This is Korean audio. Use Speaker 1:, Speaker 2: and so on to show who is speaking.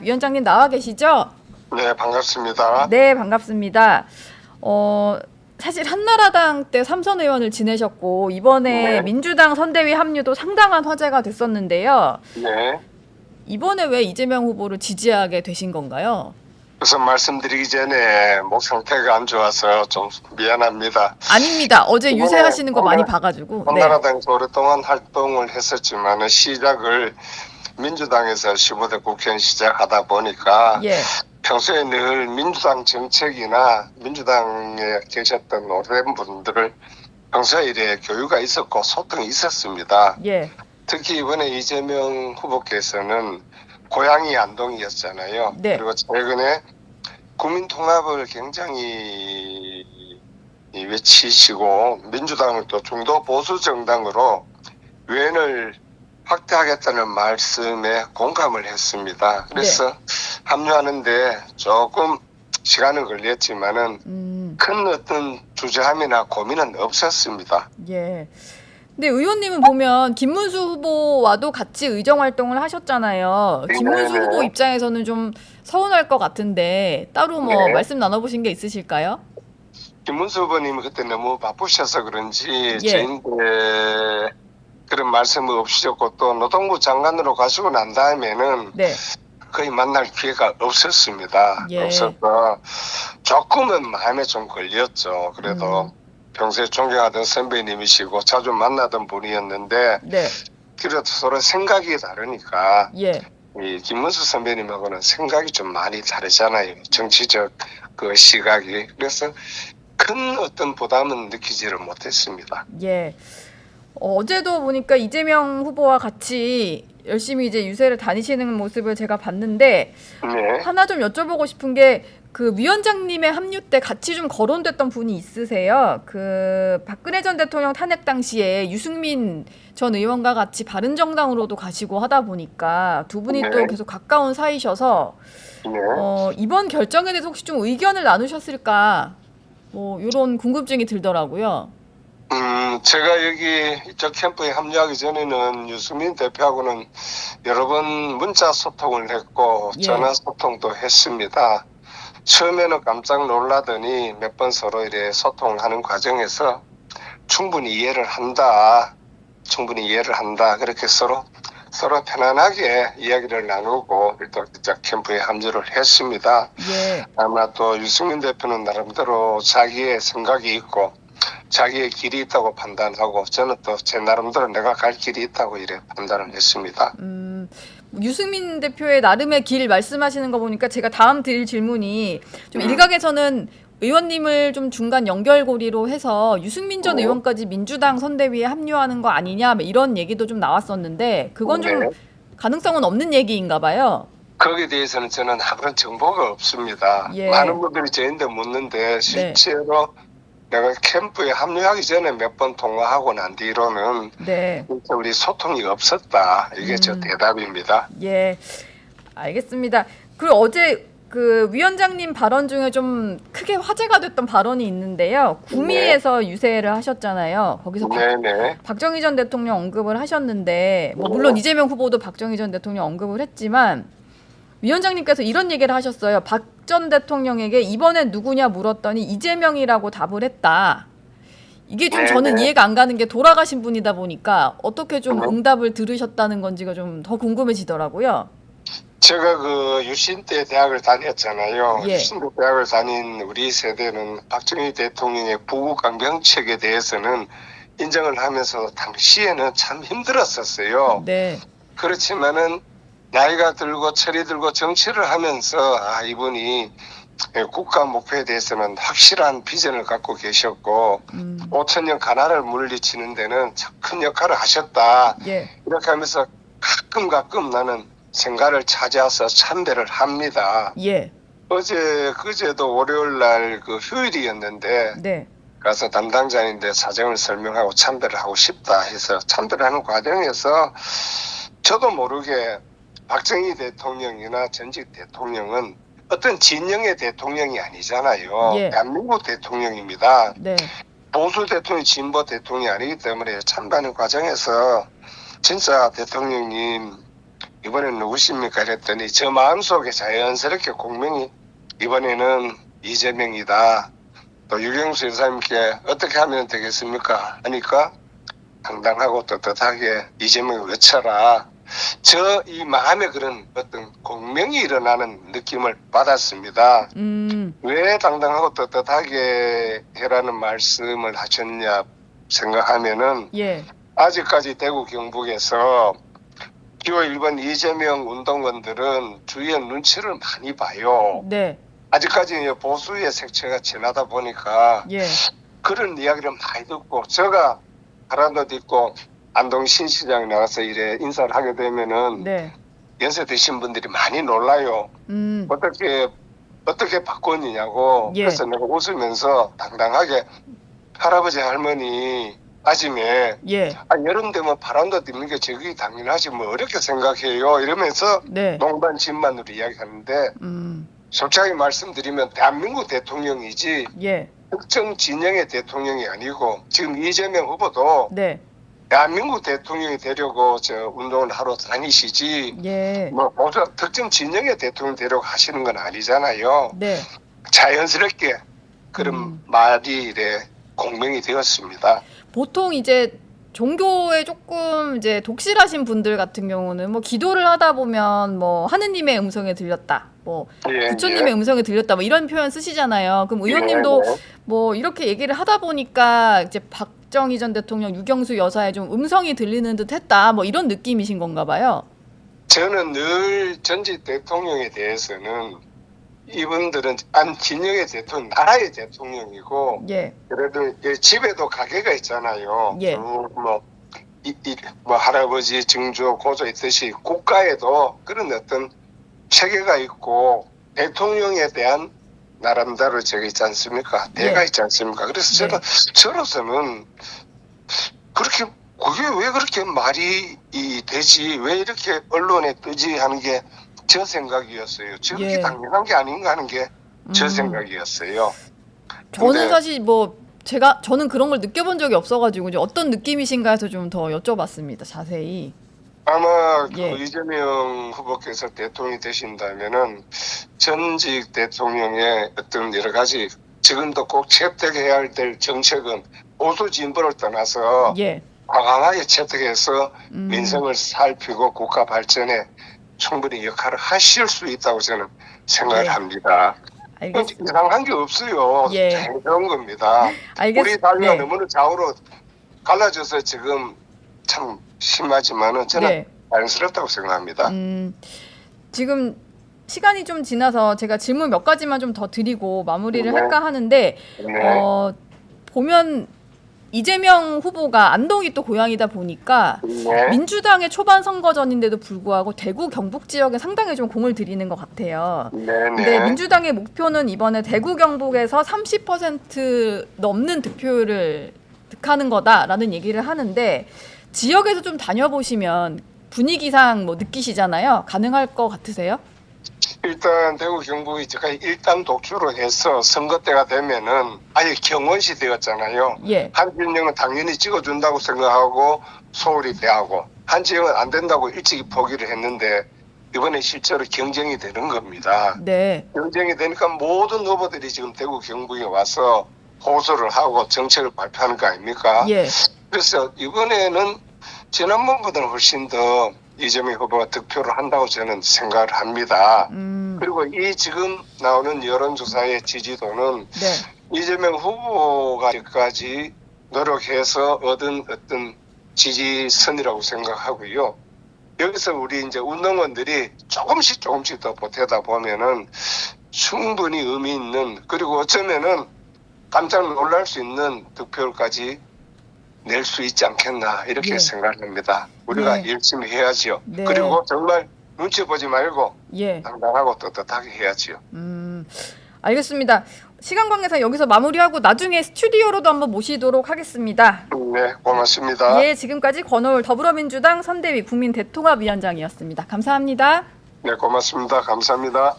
Speaker 1: 위원장님 나와 계시죠?
Speaker 2: 네, 반갑습니다.
Speaker 1: 네, 반갑습니다. 사실 한나라당 때 삼선 의원을 지내셨고 이번에
Speaker 2: 네,
Speaker 1: 민주당 선대위 합류도 상당한 화제가 됐었는데요.
Speaker 2: 네.
Speaker 1: 이번에 왜 이재명 후보를 지지하게 되신 건가요?
Speaker 2: 우선 말씀드리기 전에 목 상태가 안 좋아서 좀 미안합니다.
Speaker 1: 아닙니다. 어제
Speaker 2: 이번에
Speaker 1: 유세하시는 거 많이 봐가지고. 네.
Speaker 2: 한나라당에서 오랫동안 활동을 했었지만 시작을 민주당에서 15대 국회의원 시작하다 보니까
Speaker 1: 예.
Speaker 2: 평소에 늘 민주당 정책이나 민주당에 계셨던 오랜 분들을 평소에 이래 교류가 있었고 소통이 있었습니다.
Speaker 1: 예.
Speaker 2: 특히 이번에 이재명 후보께서는 고향이 안동이었잖아요.
Speaker 1: 네.
Speaker 2: 그리고 최근에 국민 통합을 굉장히 외치시고 민주당을 또 중도 보수 정당으로 유엔을 확대하겠다는 말씀에 공감을 했습니다. 그래서 합류하는데 조금 시간은 걸렸지만은 큰 어떤 주저함이나 고민은 없었습니다.
Speaker 1: 예. 근데 의원님은 보면 김문수 후보와도 같이 의정 활동을 하셨잖아요. 김문수
Speaker 2: 네네.
Speaker 1: 후보 입장에서는 좀 서운할 것 같은데 따로 뭐
Speaker 2: 네.
Speaker 1: 말씀 나눠보신 게 있으실까요?
Speaker 2: 김문수 후보님이 그때 너무 바쁘셔서 그런지
Speaker 1: 예.
Speaker 2: 저희한테 그런 말씀을 없으셨고 또 노동부 장관으로 가시고 난 다음에는
Speaker 1: 네.
Speaker 2: 거의 만날 기회가 없었습니다.
Speaker 1: 예.
Speaker 2: 없어서 조금은 마음에 좀 걸렸죠. 그래도 평소에 존경하던 선배님이시고 자주 만나던 분이었는데
Speaker 1: 네.
Speaker 2: 그래도 서로 생각이 다르니까
Speaker 1: 예.
Speaker 2: 이 김문수 선배님하고는 생각이 좀 많이 다르잖아요. 정치적 그 시각이. 그래서 큰 어떤 부담은 느끼지를 못했습니다.
Speaker 1: 예. 어제도 보니까 이재명 후보와 같이 열심히 이제 유세를 다니시는 모습을 제가 봤는데
Speaker 2: 네.
Speaker 1: 하나 좀 여쭤보고 싶은 게 그 위원장님의 합류 때 같이 좀 거론됐던 분이 있으세요? 그 박근혜 전 대통령 탄핵 당시에 유승민 전 의원과 같이 바른정당으로도 가시고 하다 보니까 두 분이
Speaker 2: 네.
Speaker 1: 또 계속 가까운 사이셔서
Speaker 2: 네.
Speaker 1: 이번 결정에 대해서 혹시 좀 의견을 나누셨을까? 뭐 이런 궁금증이 들더라고요.
Speaker 2: 제가 여기 이쪽 캠프에 합류하기 전에는 유승민 대표하고는 여러 번 문자 소통을 했고
Speaker 1: 예.
Speaker 2: 전화 소통도 했습니다. 처음에는 깜짝 놀라더니 몇 번 서로 이래 소통하는 과정에서 충분히 이해를 한다. 그렇게 서로 편안하게 이야기를 나누고 또 이쪽 캠프에 합류를 했습니다.
Speaker 1: 예.
Speaker 2: 아마 또 유승민 대표는 나름대로 자기의 생각이 있고 자기의 길이 있다고 판단하고 저는 또 제 나름대로 내가 갈 길이 있다고 이래 판단을 했습니다.
Speaker 1: 유승민 대표의 나름의 길 말씀하시는 거 보니까 제가 다음 드릴 질문이 좀 일각에서는 의원님을 좀 중간 연결고리로 해서 유승민 전 의원까지 민주당 선대위에 합류하는 거 아니냐 이런 얘기도 좀 나왔었는데 그건 좀
Speaker 2: 네.
Speaker 1: 가능성은 없는 얘기인가 봐요.
Speaker 2: 거기에 대해서는 저는 아무런 정보가 없습니다.
Speaker 1: 예.
Speaker 2: 많은 분들이 저한테 묻는데 실제로 내가 캠프에 합류하기 전에 몇 번 통화하고 난 뒤로는
Speaker 1: 네.
Speaker 2: 우리 소통이 없었다. 이게 저 대답입니다.
Speaker 1: 예. 알겠습니다. 그리고 어제 그 위원장님 발언 중에 좀 크게 화제가 됐던 발언이 있는데요. 구미에서 유세를 하셨잖아요. 거기서
Speaker 2: 네네.
Speaker 1: 박정희 전 대통령 언급을 하셨는데 뭐 물론 이재명 후보도 박정희 전 대통령 언급을 했지만 위원장님께서 이런 얘기를 하셨어요. 박 전 대통령에게 이번엔 누구냐 물었더니 이재명이라고 답을 했다. 이게 좀 저는 이해가 안 가는 게 돌아가신 분이다 보니까 어떻게 좀 응답을 들으셨다는 건지가 좀 더 궁금해지더라고요.
Speaker 2: 제가 그 유신 때 대학을 다녔잖아요.
Speaker 1: 예.
Speaker 2: 유신 때 대학을 다닌 우리 세대는 박정희 대통령의 부강병책에 대해서는 인정을 하면서 당시에는 참 힘들었었어요.
Speaker 1: 네.
Speaker 2: 그렇지만은 나이가 들고 철이 들고 정치를 하면서 이분이 국가 목표에 대해서는 확실한 비전을 갖고 계셨고 5천년 가나를 물리치는 데는 참 큰 역할을 하셨다.
Speaker 1: 예.
Speaker 2: 이렇게 하면서 가끔 나는 생가를 찾아서 참배를 합니다.
Speaker 1: 예.
Speaker 2: 그제도 월요일 날 그 휴일이었는데
Speaker 1: 네.
Speaker 2: 가서 담당자인데 사정을 설명하고 참배를 하고 싶다 해서 참배를 하는 과정에서 저도 모르게 박정희 대통령이나 전직 대통령은 어떤 진영의 대통령이 아니잖아요.
Speaker 1: 예.
Speaker 2: 대한민국 대통령입니다.
Speaker 1: 네.
Speaker 2: 보수 대통령, 진보 대통령이 아니기 때문에 참가하는 과정에서 진짜 대통령님 이번엔 누구십니까? 이랬더니 저 마음속에 자연스럽게 공명이 이번에는 이재명이다. 또 유경수 여사님께 어떻게 하면 되겠습니까? 하니까 당당하고 떳떳하게 이재명을 외쳐라. 저 이 마음에 그런 어떤 공명이 일어나는 느낌을 받았습니다. 왜 당당하고 떳떳하게 해라는 말씀을 하셨냐 생각하면은
Speaker 1: 예.
Speaker 2: 아직까지 대구 경북에서 기호 1번 이재명 운동원들은 주위의 눈치를 많이 봐요.
Speaker 1: 네.
Speaker 2: 아직까지 보수의 색채가 진하다 보니까
Speaker 1: 예.
Speaker 2: 그런 이야기를 많이 듣고 제가 바람도 있고 안동 신시장 나가서 이래 인사를 하게 되면은
Speaker 1: 네.
Speaker 2: 연세 드신 분들이 많이 놀라요. 어떻게 바꿨느냐고.
Speaker 1: 예.
Speaker 2: 그래서 내가 웃으면서 당당하게 할아버지 할머니 아침에
Speaker 1: 예.
Speaker 2: 여름 되면 바람도 드는 게 저기 당연하지 뭐 어렵게 생각해요 이러면서
Speaker 1: 네.
Speaker 2: 농반 진반으로 이야기하는데 솔직하게 말씀드리면 대한민국 대통령이지
Speaker 1: 예.
Speaker 2: 특정 진영의 대통령이 아니고 지금 이재명 후보도
Speaker 1: 네.
Speaker 2: 대한민국 대통령이 되려고 저 운동을 하러 다니시지
Speaker 1: 예.
Speaker 2: 뭐 특정 진영의 대통령 되려고 하시는 건 아니잖아요.
Speaker 1: 네.
Speaker 2: 자연스럽게 그런 말이 이래 공명이 되었습니다.
Speaker 1: 보통 이제 종교에 조금 이제 독실하신 분들 같은 경우는 뭐 기도를 하다 보면 뭐 하느님의 음성에 들렸다, 뭐 부처님의 음성에 들렸다, 뭐 이런 표현 쓰시잖아요. 그럼 의원님도 뭐 이렇게 얘기를 하다 보니까 이제 박정희 전 대통령, 유경수 여사의 좀 음성이 들리는 듯했다, 뭐 이런 느낌이신 건가 봐요.
Speaker 2: 저는 늘 전직 대통령에 대해서는 이분들은 안 진영의 대통령, 나라의 대통령이고,
Speaker 1: 예.
Speaker 2: 그래도 집에도 가게가 있잖아요.
Speaker 1: 예.
Speaker 2: 뭐 할아버지 증조 고조 있듯이 국가에도 그런 어떤 체계가 있고 대통령에 대한 나름대로 저기 있지 않습니까? 대가
Speaker 1: 예.
Speaker 2: 있지 않습니까? 그래서 저로서는 그렇게 그게 왜 그렇게 말이 되지? 왜 이렇게 언론에 뜨지? 하는 게 저 생각이었어요. 저렇게
Speaker 1: 예.
Speaker 2: 당연한 게 아닌가 하는 게 저 생각이었어요.
Speaker 1: 저는
Speaker 2: 근데
Speaker 1: 사실 뭐 저는 그런 걸 느껴본 적이 없어가지고 이제 어떤 느낌이신가 해서 좀 더 여쭤봤습니다. 자세히.
Speaker 2: 아마
Speaker 1: 예.
Speaker 2: 그 이재명 후보께서 대통령이 되신다면은 전직 대통령의 어떤 여러 가지 지금도 꼭 채택해야 될 정책은 보수 진보를 떠나서
Speaker 1: 예.
Speaker 2: 과감하게 채택해서 민생을 살피고 국가 발전에 충분히 역할을 하실 수 있다고 저는 생각을
Speaker 1: 예.
Speaker 2: 합니다.
Speaker 1: 알겠습니다.
Speaker 2: 이상한 게 없어요.
Speaker 1: 예.
Speaker 2: 자연스러운 겁니다. 우리 사회가 너무나 좌우로 갈라져서 지금 참 심하지만은 저는
Speaker 1: 네.
Speaker 2: 자연스럽다고 생각합니다.
Speaker 1: 지금 시간이 좀 지나서 제가 질문 몇 가지만 좀 더 드리고 마무리를
Speaker 2: 네.
Speaker 1: 할까 하는데
Speaker 2: 네.
Speaker 1: 보면 이재명 후보가 안동이 또 고향이다 보니까
Speaker 2: 네.
Speaker 1: 민주당의 초반 선거전인데도 불구하고 대구 경북 지역에 상당히 좀 공을 들이는 것 같아요.
Speaker 2: 네.
Speaker 1: 근데 민주당의 목표는 이번에 대구 경북에서 30% 넘는 득표율을 득하는 거다라는 얘기를 하는데 지역에서 좀 다녀보시면 분위기상 뭐 느끼시잖아요. 가능할 것 같으세요?
Speaker 2: 일단 대구 경북이 제가 일단 독주로 해서 선거 때가 되면은 아예 경원시 되었잖아요.
Speaker 1: 예.
Speaker 2: 한 진영은 당연히 찍어준다고 생각하고 소홀히 대하고 한 지역은 안 된다고 일찍이 포기를 했는데 이번에 실제로 경쟁이 되는 겁니다.
Speaker 1: 네.
Speaker 2: 경쟁이 되니까 모든 후보들이 지금 대구 경북에 와서 호소를 하고 정책을 발표하는 거 아닙니까?
Speaker 1: 예.
Speaker 2: 그래서 이번에는 지난번보다는 훨씬 더 이재명 후보가 득표를 한다고 저는 생각을 합니다. 그리고 이 지금 나오는 여론조사의 지지도는
Speaker 1: 네.
Speaker 2: 이재명 후보가 여기까지 노력해서 얻은 어떤 지지선이라고 생각하고요. 여기서 우리 이제 운동원들이 조금씩 더 보태다 보면은 충분히 의미 있는 그리고 어쩌면은 깜짝 놀랄 수 있는 득표율까지 낼 수 있지 않겠나 이렇게
Speaker 1: 예.
Speaker 2: 생각합니다. 우리가
Speaker 1: 네.
Speaker 2: 열심히 해야지요.
Speaker 1: 네.
Speaker 2: 그리고 정말 눈치 보지 말고
Speaker 1: 예.
Speaker 2: 당당하고 떳떳하게 해야지요.
Speaker 1: 알겠습니다. 시간 관계상 여기서 마무리하고 나중에 스튜디오로도 한번 모시도록 하겠습니다.
Speaker 2: 네, 고맙습니다.
Speaker 1: 예, 지금까지 권오을 더불어민주당 선대위 국민대통합위원장이었습니다. 감사합니다.
Speaker 2: 네, 고맙습니다. 감사합니다.